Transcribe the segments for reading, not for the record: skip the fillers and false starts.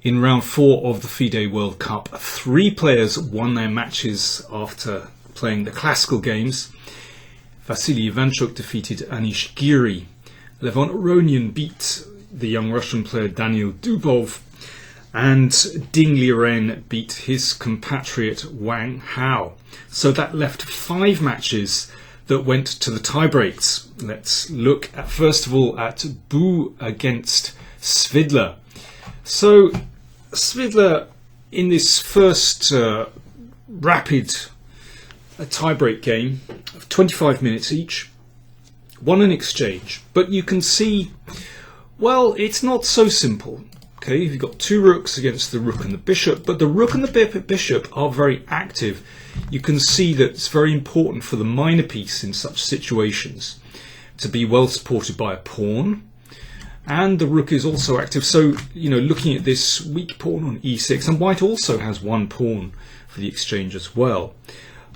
In round 4 of the FIDE World Cup, 3 players won their matches after playing the classical games. Vasily Ivanchuk defeated Anish Giri. Levon Aronian beat the young Russian player Daniil Dubov. And Ding Liren beat his compatriot Wang Hao. So that left 5 matches that went to the tiebreaks. Let's look at, first of all, at Bu against Svidler. So Svidler, in this first rapid tiebreak game of 25 minutes each, won an exchange. But you can see, well, it's not so simple. Okay, you've got 2 rooks against the rook and the bishop, but the rook and the bishop are very active. You can see that it's very important for the minor piece in such situations to be well supported by a pawn. And the rook is also active, so, you know, looking at this weak pawn on e6, and white also has 1 pawn for the exchange as well.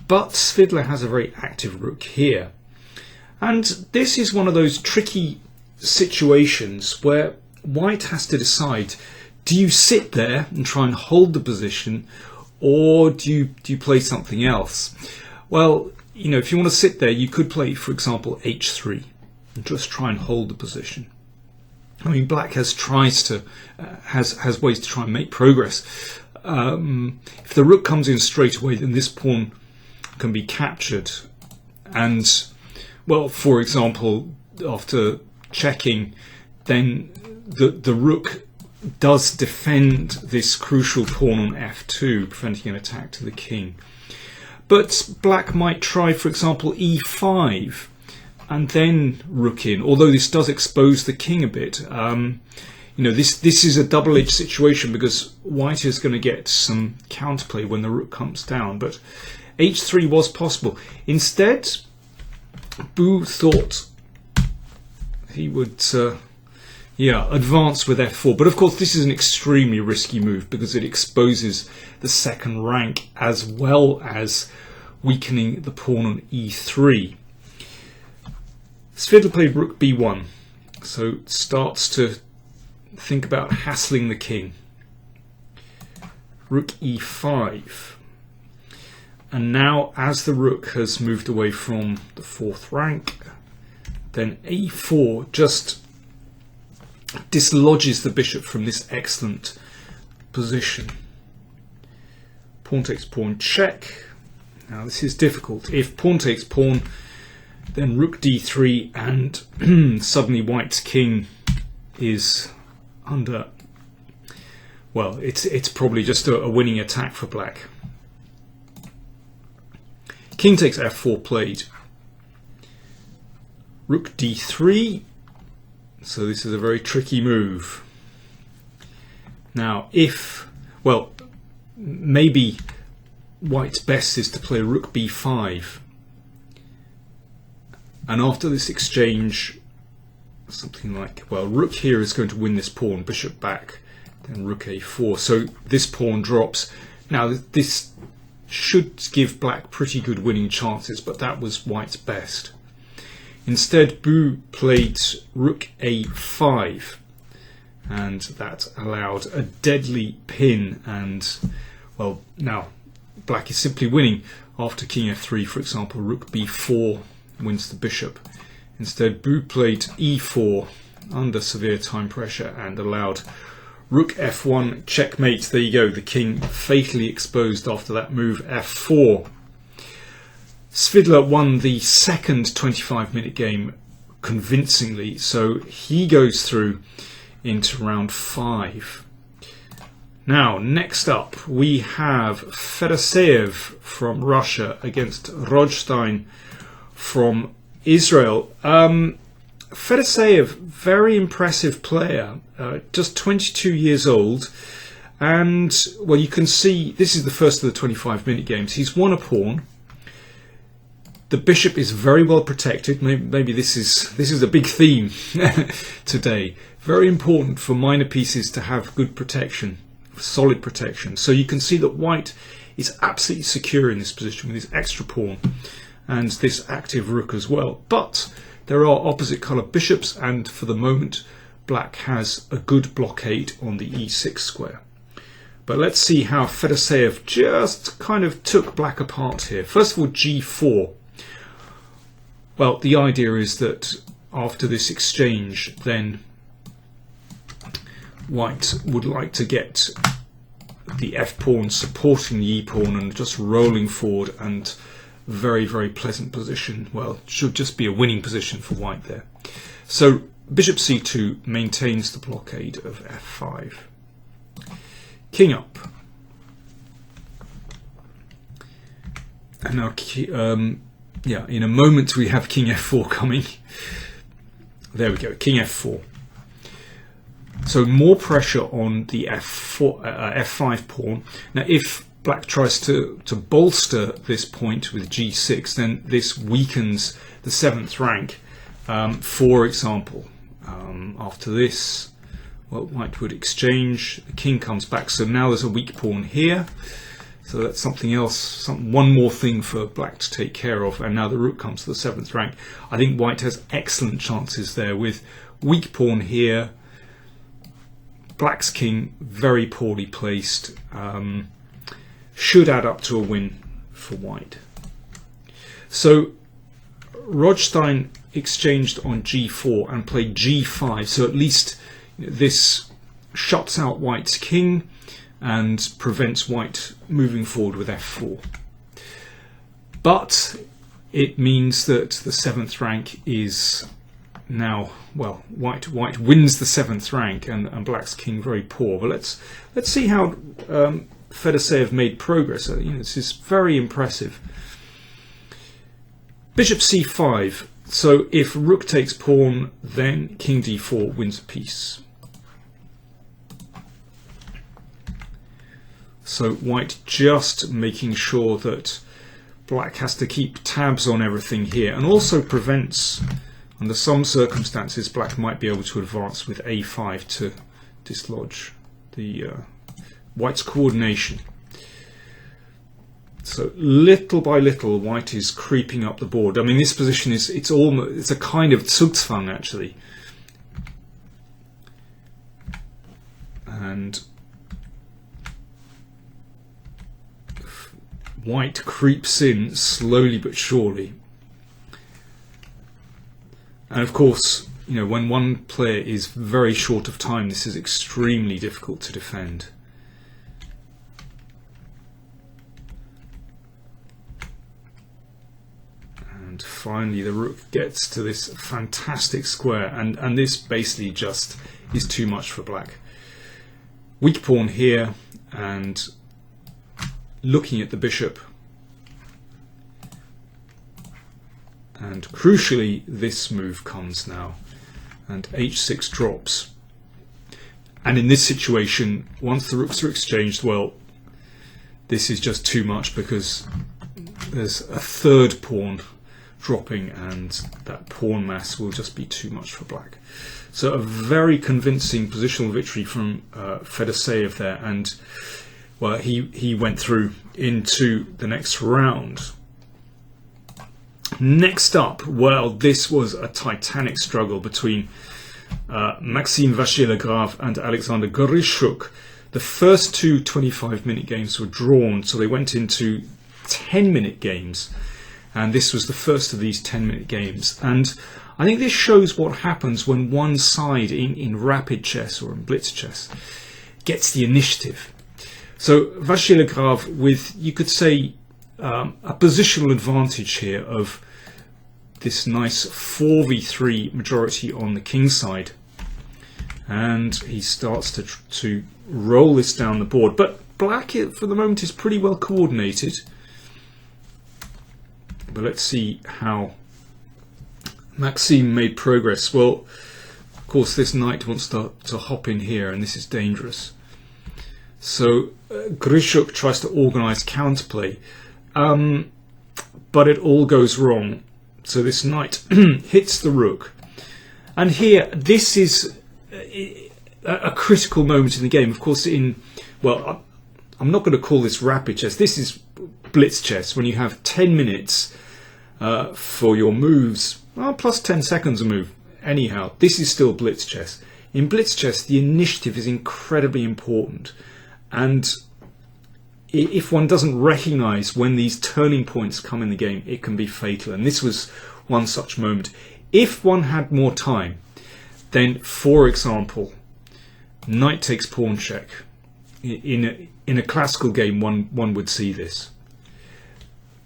But Svidler has a very active rook here. And this is one of those tricky situations where white has to decide, do you sit there and try and hold the position, or do you play something else? Well, you know, if you want to sit there, you could play, for example, h3 and just try and hold the position. I mean, black has has ways to try and make progress. If the rook comes in straight away, then this pawn can be captured. And, well, for example, after checking, then the rook does defend this crucial pawn on f2, preventing an attack to the king. But black might try, for example, e5 and then rook in, although this does expose the king a bit. You know, this is a double-edged situation because white is going to get some counterplay when the rook comes down, but h3 was possible. Instead, Bu thought he would advance with f4, but of course this is an extremely risky move because it exposes the second rank as well as weakening the pawn on e3. Svidler played rook b1, so starts to think about hassling the king. Rook e5, and now as the rook has moved away from the 4th rank, then a4 just dislodges the bishop from this excellent position. Pawn takes pawn check. Now this is difficult. If pawn takes pawn, then rook d3, and suddenly white's king is under, well, it's probably just a winning attack for black. King takes f4 played. Rook d3. So this is a very tricky move. Now, maybe white's best is to play rook b5. And after this exchange, something like, well, rook here is going to win this pawn, bishop back, then rook a4. So this pawn drops. Now, this should give black pretty good winning chances, but that was white's best. Instead, Bu played rook a5, and that allowed a deadly pin, and, well, now black is simply winning. After king f3, for example, rook b4 wins the bishop. Instead, Bu played e4 under severe time pressure and allowed rook f1 checkmate. There you go, the king fatally exposed after that move, f4. Svidler won the second 25-minute game convincingly, so he goes through into round 5. Now, next up, we have Fedoseev from Russia against Rodstein from Israel. Fedoseev, very impressive player, just 22 years old, and, well, you can see this is the first of the 25-minute games. He's won a pawn. The bishop is very well protected. Maybe this is a big theme today. Very important for minor pieces to have good protection, solid protection. So you can see that white is absolutely secure in this position with his extra pawn and this active rook as well. But there are opposite colour bishops, and for the moment black has a good blockade on the e6 square. But let's see how Fedoseev just kind of took black apart here. First of all, g4. Well, the idea is that after this exchange, then white would like to get the f-pawn supporting the e-pawn and just rolling forward, and very, very pleasant position. Well, it should just be a winning position for white there. So bishop c2 maintains the blockade of f5. King up. And now, yeah, in a moment we have king f4 coming. There we go, king f4. So more pressure on the f5 pawn. Now, if black tries to bolster this point with g6, then this weakens the 7th rank. For example, after this, well, white would exchange, the king comes back, so now there's a weak pawn here. So that's something else, one more thing for black to take care of, and now the rook comes to the 7th rank. I think white has excellent chances there with weak pawn here. Black's king very poorly placed, should add up to a win for white. So Rothstein exchanged on g4 and played g5, so at least this shuts out white's king and prevents white moving forward with f4. But it means that the 7th rank is now, well, white wins the 7th rank, and black's king very poor. But let's see how Fedoseev made progress. This is very impressive. Bishop c5. So if rook takes pawn, then king d4 wins a piece. So white just making sure that black has to keep tabs on everything here, and also prevents, under some circumstances, black might be able to advance with a5 to dislodge the white's coordination. So little by little, white is creeping up the board. I mean, this position it's a kind of Zugzwang actually, and white creeps in slowly but surely. And of course, when one player is very short of time, this is extremely difficult to defend. And finally the rook gets to this fantastic square, and this basically just is too much for black. Weak pawn here, and looking at the bishop, and crucially this move comes now, and h6 drops. And in this situation, once the rooks are exchanged, well, this is just too much, because there's a 3rd pawn dropping, and that pawn mass will just be too much for black. So a very convincing positional victory from Fedoseev there, and well, he went through into the next round. Next up, well, this was a titanic struggle between Maxime Vachier-Lagrave and Alexander Gory. The first two 25-minute games were drawn, so they went into 10-minute games, and this was the first of these 10-minute games. And I think this shows what happens when one side in rapid chess or in blitz chess gets the initiative. So Vachier-Lagrave with, you could say, a positional advantage here of this nice 4v3 majority on the king side, and he starts to roll this down the board. But black, for the moment, is pretty well coordinated. But let's see how Maxime made progress. Well, of course, this knight wants to hop in here, and this is dangerous. So Grishuk tries to organise counterplay, but it all goes wrong. So this knight hits the rook, and here this is a critical moment in the game. Of course, well, I'm not going to call this rapid chess. This is blitz chess, when you have 10 minutes for your moves, well, plus 10 seconds a move. Anyhow, this is still blitz chess. In blitz chess, the initiative is incredibly important. And if one doesn't recognise when these turning points come in the game, it can be fatal. And this was one such moment. If one had more time, then, for example, knight takes pawn check. In a classical game, one would see this.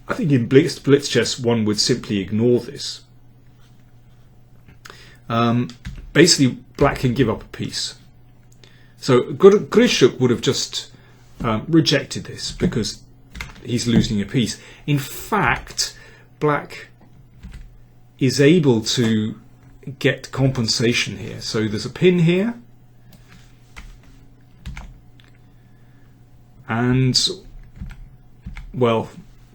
I think in blitz chess, one would simply ignore this. Basically, black can give up a piece. So Grishuk would have just rejected this because he's losing a piece. In fact, black is able to get compensation here. So there's a pin here. And, well,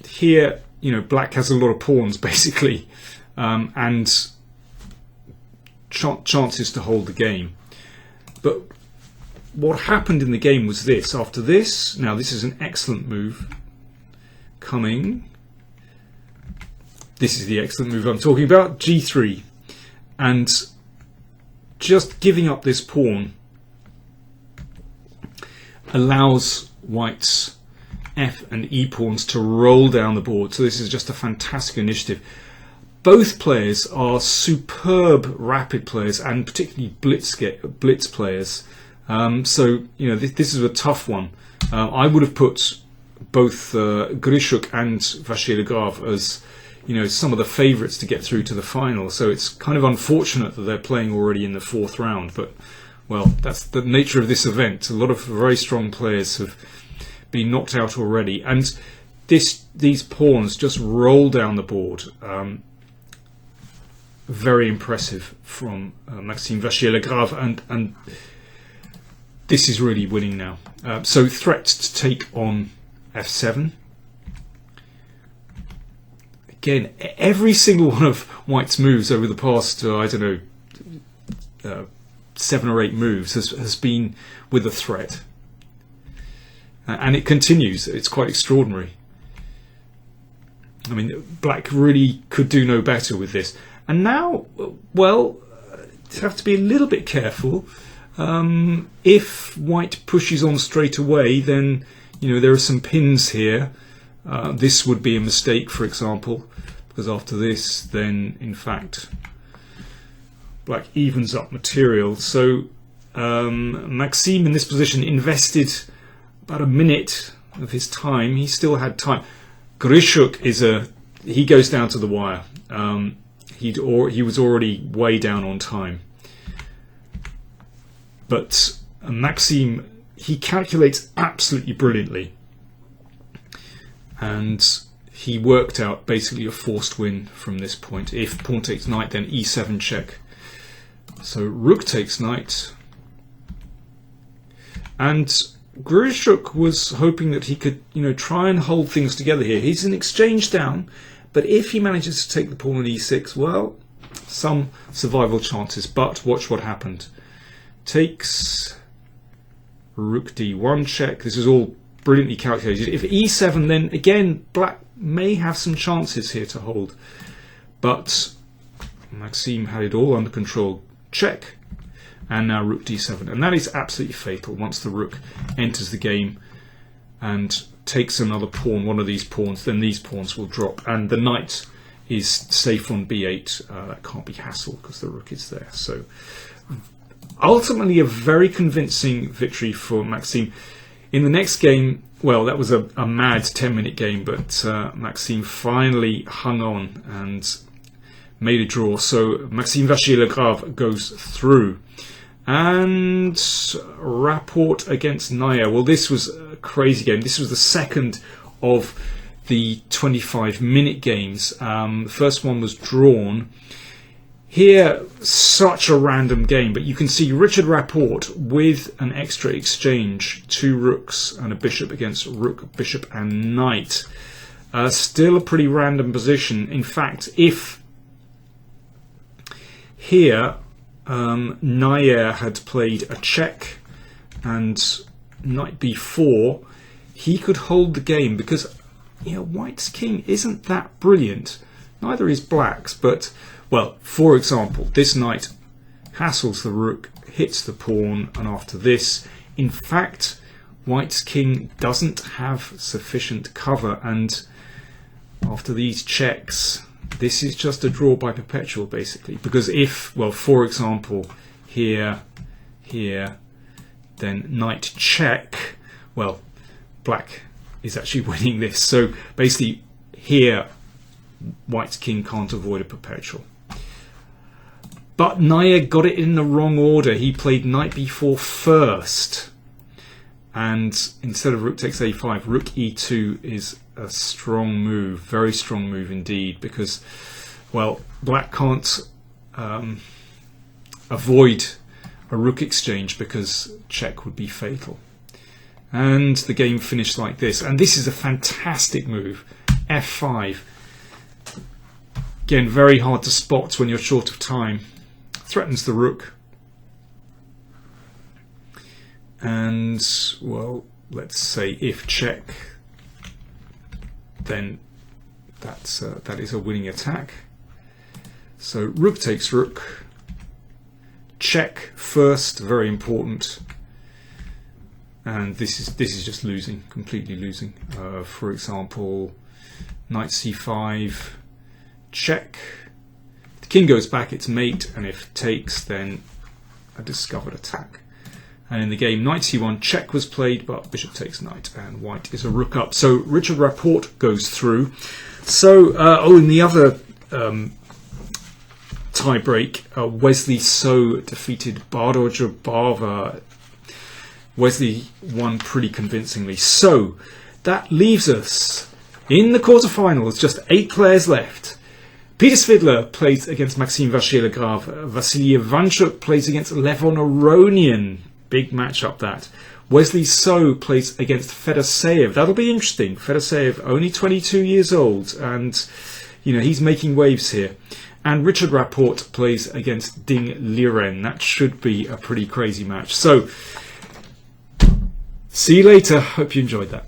here, black has a lot of pawns, basically, and chances to hold the game. But what happened in the game was this. After this, now this is an excellent move coming. This is the excellent move I'm talking about, g3. And just giving up this pawn allows white's f and e pawns to roll down the board. So this is just a fantastic initiative. Both players are superb rapid players and particularly blitz players. So this is a tough one. I would have put both Grishuk and Vachier-Lagrave as some of the favourites to get through to the final. So it's kind of unfortunate that they're playing already in the 4th round. But well, that's the nature of this event. A lot of very strong players have been knocked out already, and these pawns just roll down the board. Very impressive from Maxime Vachier-Lagrave, and this is really winning now. So threat to take on f7. Again, every single one of white's moves over the past, 7 or 8 moves has been with a threat. And it continues. It's quite extraordinary. I mean, black really could do no better with this. And now, well, you have to be a little bit careful. If white pushes on straight away, then there are some pins here. This would be a mistake, for example, because after this, then in fact, black evens up material. So Maxime in this position invested about a minute of his time. He still had time. Grishuk he goes down to the wire. He was already way down on time. But Maxime, he calculates absolutely brilliantly. And he worked out basically a forced win from this point. If pawn takes knight, then e7 check. So rook takes knight. And Grishuk was hoping that he could, try and hold things together here. He's an exchange down, but if he manages to take the pawn on e6, well, some survival chances. But watch what happened. Takes rook d1 check. This is all brilliantly calculated. If e7, then again, black may have some chances here to hold. But Maxime had it all under control. Check. And now rook d7, and that is absolutely fatal. Once the rook enters the game and takes another pawn, one of these pawns, then these pawns will drop, and the knight is safe on b8. That can't be hassled because the rook is there. So ultimately a very convincing victory for Maxime. In the next game, well, that was a mad 10-minute game, but Maxime finally hung on and made a draw. So Maxime Vachier-Lagrave goes through. And Rapport against Nair. Well, this was a crazy game. This was the second of the 25-minute games. The first one was drawn. Here, such a random game, but you can see Richard Rapport with an extra exchange, 2 rooks and a bishop against rook, bishop and knight. Still a pretty random position. In fact, if here Nair had played a check and knight b4, he could hold the game because white's king isn't that brilliant. Neither is black's, but well, for example, this knight hassles the rook, hits the pawn, and after this, in fact, White's king doesn't have sufficient cover, and after these checks, this is just a draw by perpetual, basically. Because if, well, for example, here, then knight check, well, black is actually winning this. So basically here, White's king can't avoid a perpetual. But Naya got it in the wrong order. He played knight b4 first. And instead of rook takes a5, rook e2 is a strong move, very strong move indeed, because, well, black can't avoid a rook exchange because check would be fatal. And the game finished like this. And this is a fantastic move, f5. Again, very hard to spot when you're short of time. Threatens the rook. And, well, let's say if check, then that is a winning attack. So rook takes rook. Check first, very important. And this is just losing, completely losing. For example, knight c5, check. The king goes back, it's mate, and if takes, then a discovered attack. And in the game, knight c1, check was played, but bishop takes knight, and white is a rook up. So Richard Rapport goes through. So, in the other tiebreak, Wesley So defeated Bardoja Bava. Wesley won pretty convincingly. So that leaves us in the quarterfinals, just 8 players left. Peter Svidler plays against Maxime Vachier-Lagrave. Vachier-Lagrave plays against Levon Aronian. Big matchup that. Wesley So plays against Fedoseev. That'll be interesting. Fedoseev, only 22 years old, and you know he's making waves here. And Richard Rapport plays against Ding Liren. That should be a pretty crazy match. So, see you later. Hope you enjoyed that.